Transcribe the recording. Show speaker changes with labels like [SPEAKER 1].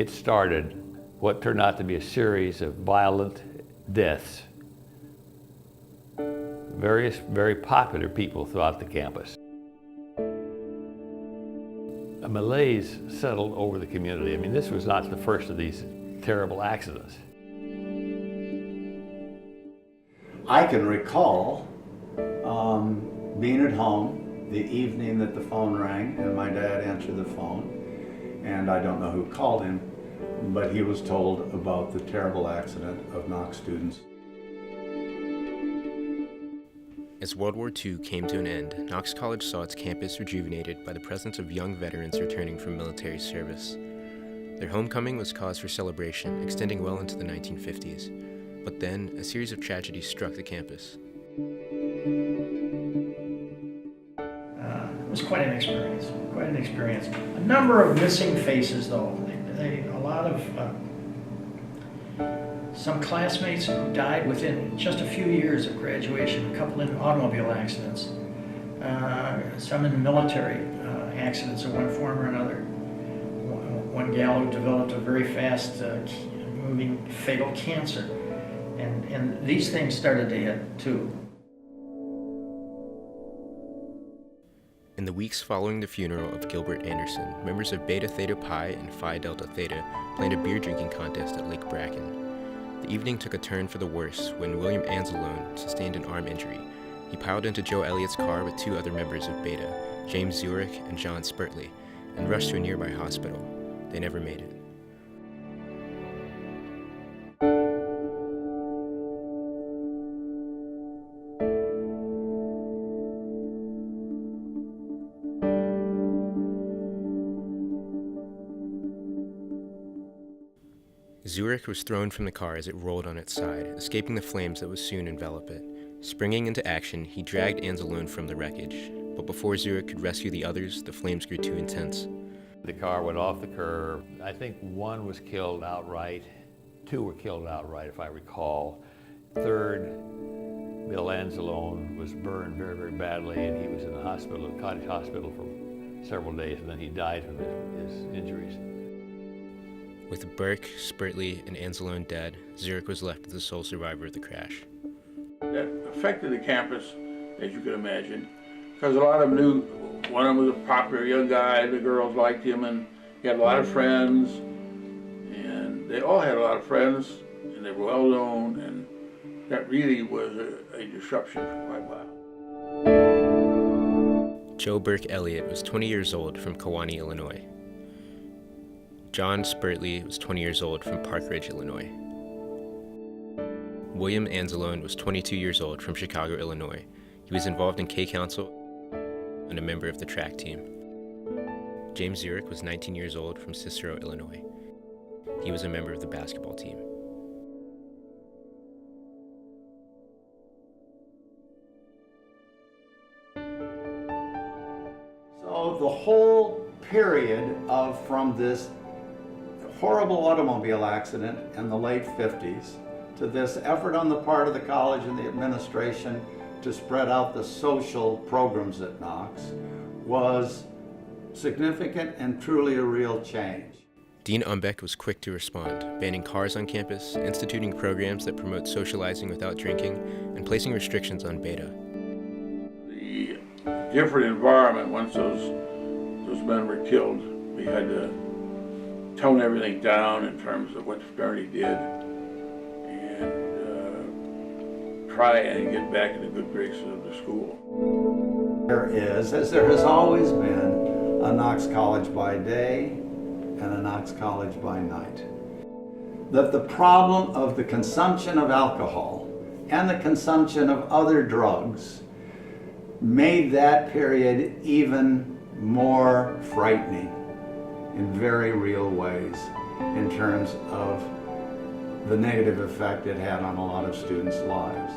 [SPEAKER 1] it started what turned out to be a series of violent deaths. Various very popular people throughout the campus. A malaise settled over the community. I mean, this was not the first of these terrible accidents.
[SPEAKER 2] I can recall being at home the evening that the phone rang and my dad answered the phone, and I don't know who called him, but he was told about the terrible accident of Knox students.
[SPEAKER 3] As World War II came to an end, Knox College saw its campus rejuvenated by the presence of young veterans returning from military service. Their homecoming was cause for celebration, extending well into the 1950s. But then, a series of tragedies struck the campus.
[SPEAKER 4] It was quite an experience, quite an experience. A number of missing faces, though. A lot of some classmates who died within just a few years of graduation, a couple in automobile accidents, some in military accidents of one form or another. One gal who developed a very fast moving fatal cancer. And these things started to hit too.
[SPEAKER 3] In the weeks following the funeral of Gilbert Anderson, members of Beta Theta Pi and Phi Delta Theta planned a beer drinking contest at Lake Bracken. The evening took a turn for the worse when William Anzalone sustained an arm injury. He piled into Joe Elliott's car with two other members of Beta, James Zurich and John Spurtley, and rushed to a nearby hospital. They never made it. Zurich was thrown from the car as it rolled on its side, escaping the flames that would soon envelop it. Springing into action, he dragged Anzalone from the wreckage. But before Zurich could rescue the others, the flames grew too intense.
[SPEAKER 1] The car went off the curb. I think one was killed outright. Two were killed outright, if I recall. Third, Bill Anzalone was burned very, very badly, and he was in the hospital, the cottage hospital, for several days, and then he died from his injuries.
[SPEAKER 3] With Burke, Spurtley, and Anzalone dead, Zurich was left as the sole survivor of the crash.
[SPEAKER 5] That affected the campus, as you could imagine, because a lot of them knew one of them was a popular young guy, the girls liked him, and he had a lot of friends, and they all had a lot of friends, and they were well known, and that really was a disruption for quite a while.
[SPEAKER 3] Joe Burke Elliott was 20 years old from Kewanee, Illinois. John Spurtley was 20 years old from Park Ridge, Illinois. William Anzalone was 22 years old from Chicago, Illinois. He was involved in K-Council and a member of the track team. James Zurich was 19 years old from Cicero, Illinois. He was a member of the basketball team.
[SPEAKER 2] So the whole period from this horrible automobile accident in the late 50s to this effort on the part of the college and the administration to spread out the social programs at Knox was significant and truly a real change.
[SPEAKER 3] Dean Umbeck was quick to respond, banning cars on campus, instituting programs that promote socializing without drinking, and placing restrictions on Beta.
[SPEAKER 5] The different environment, once those men were killed, we had to tone everything down in terms of what the fraternity did and try and get back in the good graces of the school.
[SPEAKER 2] There is, as there has always been, a Knox College by day and a Knox College by night. That the problem of the consumption of alcohol and the consumption of other drugs made that period even more frightening in very real ways in terms of the negative effect it had on a lot of students' lives.